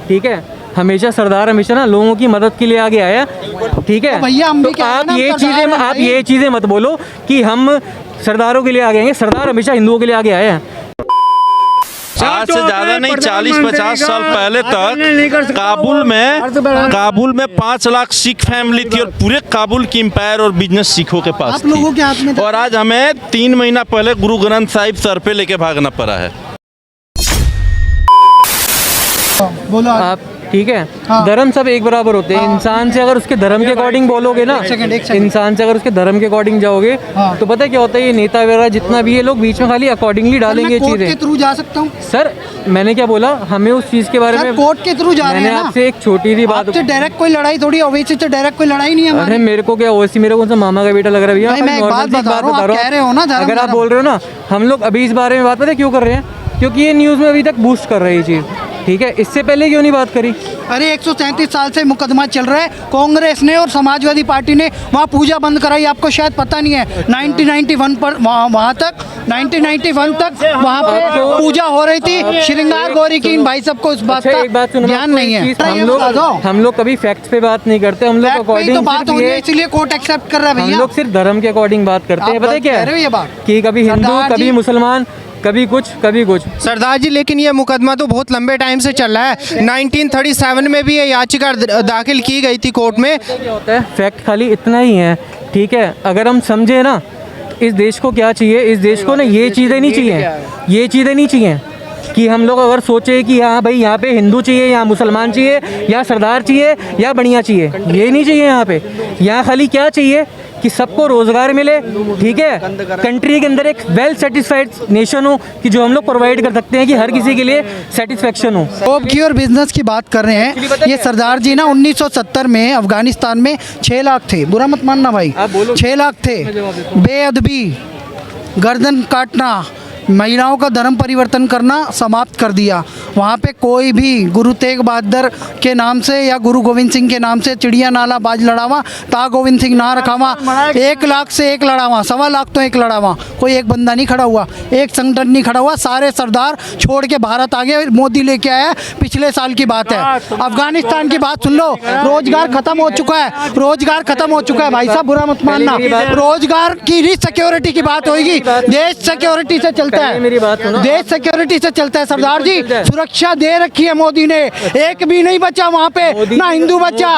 ठीक है। हमेशा सरदार हमेशा ना लोगों की मदद के लिए आगे आया, ठीक है। भैया हम भी तो आप ये चीज़ें मत बोलो कि हम सरदारों के लिए आगे आएंगे। सरदार हमेशा हिंदुओं के लिए आगे आए हैं। आज से ज्यादा नहीं 40-50 साल पहले तक काबुल में 5 लाख सिख फैमिली थी और पूरे काबुल की एम्पायर और बिजनेस सिखों के पास आप लोगों के हाथ में थी। और आज हमें 3 महीना पहले गुरु ग्रंथ साहिब सर पे लेके भागना पड़ा है। बोलो आप, ठीक है। हाँ। धर्म सब एक बराबर होते हैं। इंसान से अगर उसके धर्म के अकॉर्डिंग बोलोगे ना, इंसान से अगर उसके धर्म के अकॉर्डिंग जाओगे तो पता है क्या होता है, ये नेता वगैरह जितना भी है लोग बीच में खाली अकॉर्डिंगली डालेंगे कोर्ट चीजें। के थ्रू जा सकता हूँ सर मैंने क्या बोला, हमें उस चीज के बारे में कोर्ट के थ्रू जा रहे हैं मैंने ना। आपसे एक छोटी सी बात, आपसे डायरेक्ट कोई लड़ाई थोड़ी, ओवैसी से डायरेक्ट कोई लड़ाई नहीं है हमारी। अरे मेरे को क्या ओवैसी, मेरे को मामा का बेटा लग रहा है भैया। मैं एक बात बता रहा हूँ, आप कह रहे हो ना अगर आप बोल रहे हो ना, हम लोग अभी इस बारे में बात पता है क्यों कर रहे हैं, क्योंकि ये न्यूज़ में अभी तक बूस्ट कर रही है ये चीज़, ठीक है। इससे पहले क्यों नहीं बात करी? अरे 137 साल से मुकदमा चल रहा है। कांग्रेस ने और समाजवादी पार्टी ने वहाँ पूजा बंद कराई, आपको शायद पता नहीं है। 1991 पर वहाँ तक 1991 तक वहाँ पे पूजा हो रही थी, श्रृंगार गौरी की। इन भाई सबको इस बात का ध्यान नहीं है। हम लोग कभी फैक्ट्स पे बात नहीं करते, हम लोग अकॉर्डिंग बात हो रही है, इसलिए कोर्ट एक्सेप्ट कर रहा है भैया। हम लोग सिर्फ धर्म के अकॉर्डिंग बात करते हैं। पता है क्या है कि कभी हिंदू, कभी मुसलमान, कभी कुछ कभी कुछ। सरदार जी लेकिन ये मुकदमा तो बहुत लंबे टाइम से चल रहा है। 1937 में भी ये याचिका दाखिल की गई थी कोर्ट में। क्या होता है, फैक्ट खाली इतना ही है, ठीक है। अगर हम समझे ना इस देश को क्या चाहिए, इस देश को ना ये चीज़ें नहीं चाहिए, ये चीज़ें नहीं चाहिए कि हम लोग अगर सोचे कि हाँ भाई यहाँ पे हिंदू चाहिए, यहाँ मुसलमान चाहिए, या सरदार चाहिए, या बढ़िया चाहिए, ये नहीं चाहिए। यहाँ पे यहाँ खाली क्या चाहिए कि सबको रोजगार मिले, ठीक है। कंट्री के अंदर एक वेल सेटिस्फाइड नेशन हो कि जो हम लोग प्रोवाइड कर सकते हैं कि हर किसी के लिए सेटिस्फेक्शन हो। जॉब की और बिजनेस की बात कर रहे हैं। ये सरदार जी ना 1970 में अफगानिस्तान में 6 लाख थे, बुरा मत मानना भाई, 6 लाख थे। बेअदबी, गर्दन काटना, महिलाओं का धर्म परिवर्तन करना समाप्त कर दिया। वहाँ पे कोई भी गुरु तेग बहादुर के नाम से या गुरु गोविंद सिंह के नाम से चिड़िया नाला बाज लड़ावा, ता गोविंद सिंह ना रखावा, 1 लाख से 1 लड़ावा, 1.25 लाख तो 1 लड़ावा, कोई एक बंदा नहीं खड़ा हुआ, एक संगठन नहीं खड़ा हुआ। सारे सरदार छोड़ के भारत आ गए, मोदी लेके आया, पिछले साल की बात है। अफगानिस्तान की बात सुन लो, रोजगार खत्म हो चुका है, रोजगार खत्म हो चुका है भाई साहब, बुरा मत मानना। रोजगार की सिक्योरिटी की बात होगी, देश सिक्योरिटी से चलता है, मेरी बात सुनो, देश सिक्योरिटी से चलता है। सरदार जी सुरक्षा दे रखी है मोदी ने, एक भी नहीं बचा वहाँ पे, ना हिंदू बचा।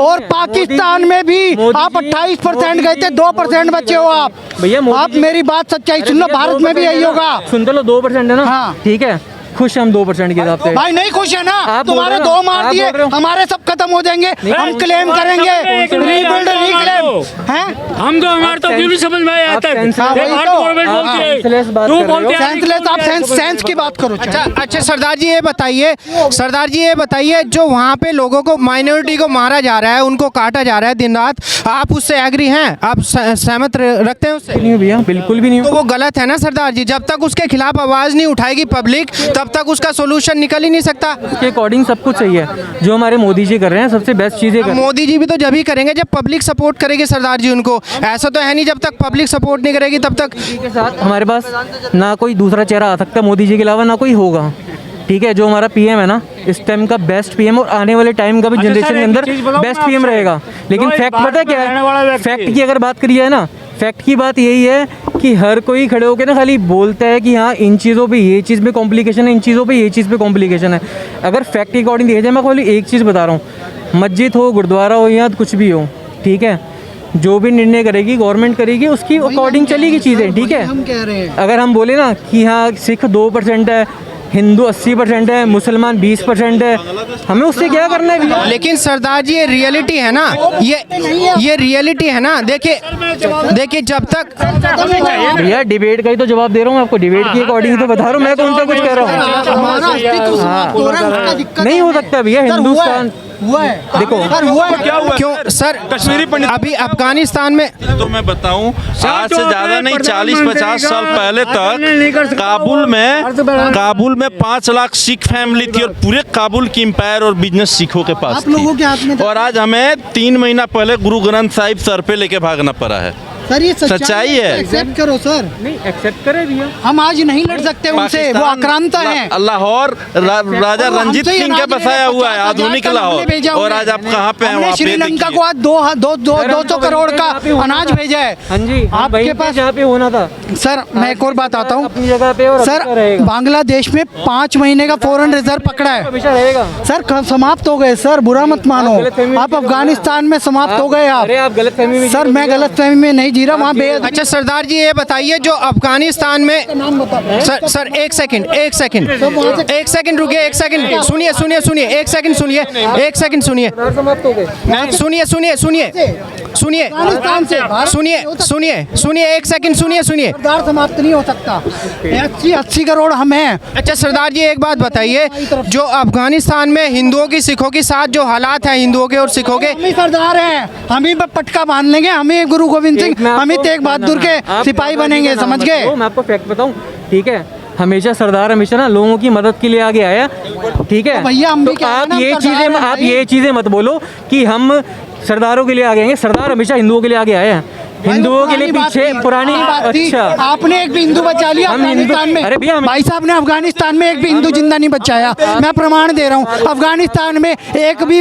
और पाकिस्तान में भी आप 28% गए थे, 2% बचे हो आप भैया। आप मेरी बात सच्चाई सुन लो, भारत में भी यही होगा। सुन तो लो, 2% है ना, हाँ। ठीक है। खुश हम 2% के हिसाब से भाई नहीं खुश है ना, तुम्हारे 2 मार दिए, हमारे सब खत्म हो जाएंगे, हम क्लेम करेंगे, रीबिल्ड रिक्लेम हैं हम तो, हमारे तो क्यों नहीं समझ में आता है। आप सेंस की बात करो। अच्छा सरदार जी ये बताइए जो वहाँ पे लोगों को, माइनॉरिटी को मारा जा रहा है, उनको काटा जा रहा है दिन रात, आप उससे एग्री हैं, आप सहमत रखते हैं उससे? नहीं भैया, बिल्कुल भी नहीं। तो वो गलत है ना सरदार जी, जब तक उसके खिलाफ आवाज़ नहीं उठाएगी पब्लिक तब तक उसका सोल्यूशन निकल ही नहीं सकता। उसके अकॉर्डिंग सब कुछ सही है, जो हमारे मोदी जी कर रहे हैं सबसे बेस्ट चीज़ें कर रहे हैं। मोदी जी भी तो जब ही करेंगे जब पब्लिक सपोर्ट करेगी सरदार जी उनको, ऐसा तो है नहीं जब तक पब्लिक सपोर्ट नहीं करेगी तब तक। के साथ हमारे पास ना कोई दूसरा चेहरा आ सकता मोदी जी के अलावा, ना कोई होगा, ठीक है। जो हमारा पीएम है ना इस टाइम का बेस्ट पीएम, और आने वाले टाइम का भी जनरेशन के अंदर बेस्ट पीएम रहेगा। लेकिन फैक्ट पता क्या है, फैक्ट की अगर बात करी जाए ना, फैक्ट की बात यही है कि हर कोई खड़े होकर ना खाली बोलता है कि हाँ इन चीज़ों पे ये चीज़ में कॉम्प्लिकेशन है, इन चीज़ों पे ये चीज़ पे कॉम्प्लिकेशन है। अगर फैक्ट के अकॉर्डिंग देखा जाए, मैं खाली एक चीज़ बता रहा हूँ, मस्जिद हो, गुरुद्वारा हो या कुछ भी हो, ठीक है, जो भी निर्णय करेगी गवर्नमेंट करेगी, उसकी अकॉर्डिंग चलेगी चीज़ें, ठीक है। हम कह रहे हैं अगर हम बोले ना कि हाँ सिख 2% है, हिंदू 80% है, मुसलमान 20% है, हमें उससे क्या करना है भैया? लेकिन सरदार जी ये रियलिटी है ना, ये रियलिटी है ना। देखिए जब तक भैया डिबेट का ही तो जवाब दे रहा हूँ आपको, डिबेट की अकॉर्डिंग तो बता रहा हूँ, मैं कौन सा कुछ कह रहा हूँ। हाँ नहीं हो सकता भैया, हिंदुस्तान हुआ है, देखो क्या हुआ क्यों सर, कश्मीरी पंडित अभी अफगानिस्तान में, तो मैं बताऊं आज से ज्यादा नहीं 40-50 साल पहले तक काबुल में 5 लाख सिख फैमिली थी और पूरे काबुल की एम्पायर और बिजनेस सिखों के पास आप लोगों के हाथ में थी। और आज हमें 3 महीना पहले गुरु ग्रंथ साहिब सर पे लेके भागना पड़ा है। सर ये सच्चाई है। एक्सेप्ट करो सर, नहीं एक्सेप्ट करे भैया। हम आज नहीं लड़ सकते उनसे, वो आक्रांत हैं। लाहौर राजा रंजीत सिंह का बसाया हुआ है आधुनिक लाहौर, और आज आप कहाँ पे हैं? हमने वहाँ पे श्रीलंका देखिए। को आज 200 करोड़ का अनाज भेजा है। हाँ जी, आपके पास जहाँ पे होना था सर, मैं एक और बात आता हूँ अपनी जगह पे, और सर, हमेशा रहेगा। बांग्लादेश में 5 महीने का फॉरेन रिजर्व पकड़ा है हमेशा रहेगा। सर, कब समाप्त हो गए सर, बुरा मत मानो। आप अफगानिस्तान में समाप्त हो गए। अरे आप गलतफहमी में सर, मैं गलतफहमी में नहीं जी रहा, वहाँ अच्छा सरदार जी ये बताइए, जो अफगानिस्तान में नाम बता। सर एक सेकंड रुकिए, एक सेकंड सुनिए, एक सेकंड सुनिए, समाप्त हो गए। सुनिए, एक सेकंड सुनिए। सरदार समाप्त नहीं हो सकता। 80 करोड़ हम हैं। अच्छा सरदार जी एक बात बताइए, जो अफगानिस्तान में हिंदुओं की सिखों के साथ जो हालात हैं, हिंदुओं के और सिखों के, हम ही सरदार हैं, हम ही पटका बांध लेंगे, हम ही गुरु गोविंद सिंह, हम ही तेग बहादुर के सिपाही बनेंगे, समझ गए? मैं आपको फैक्ट बताऊं, ठीक है, हमेशा सरदार हमेशा ना लोगों की मदद के लिए आगे आया, ठीक है। तो भैया हम भी तो कह रहे हैं आप ना, ये सरदार चीजें हैं आप भाई। ये चीजें मत बोलो कि हम सरदारों के लिए आगे आएंगे। सरदार हमेशा हिंदुओं के लिए आगे आए हैं, हिंदुओं के लिए पीछे पुरानी। अच्छा, आपने एक भी हिंदू बचा लिया हम हिंदू- अफगानिस्तान में? अरे भैया, भाई साहब ने अफगानिस्तान में एक भी हिंदू जिंदा नहीं बचाया, मैं प्रमाण दे रहा हूँ। अफगानिस्तान में एक भी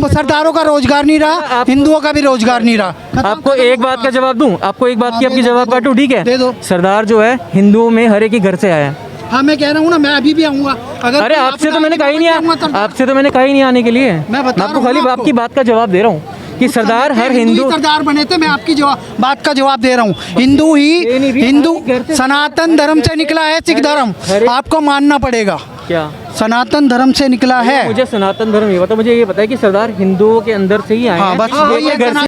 सरदारों का रोजगार नहीं रहा, हिंदुओं का भी रोजगार नहीं रहा। आपको एक बात का जवाब दूं, आपको एक बात की आपकी जवाब काटूं, ठीक दे दो। है। सरदार जो है हिंदुओं में हर एक ही घर से आया है। हाँ, मैं कह रहा हूँ ना, मैं अभी भी आऊँगा। अरे आपसे तो मैंने कही नहीं आपसे तो मैंने कही नहीं आने के लिए। मैं बता रहा आपको हूँ खाली आपको। आपकी बात का जवाब दे रहा हूँ कि सरदार हर हिंदू। सरदार बने थे, मैं आपकी बात का जवाब दे रहा हूँ। हिंदू सनातन धर्म से निकला है, सिख धर्म, आपको मानना पड़ेगा। क्या सनातन धर्म से निकला है? मुझे सनातन धर्म ये पता, मुझे ये पता है कि सरदार हिंदुओं के अंदर से ही आए हाँ, हैं। बस वो वही है, घर से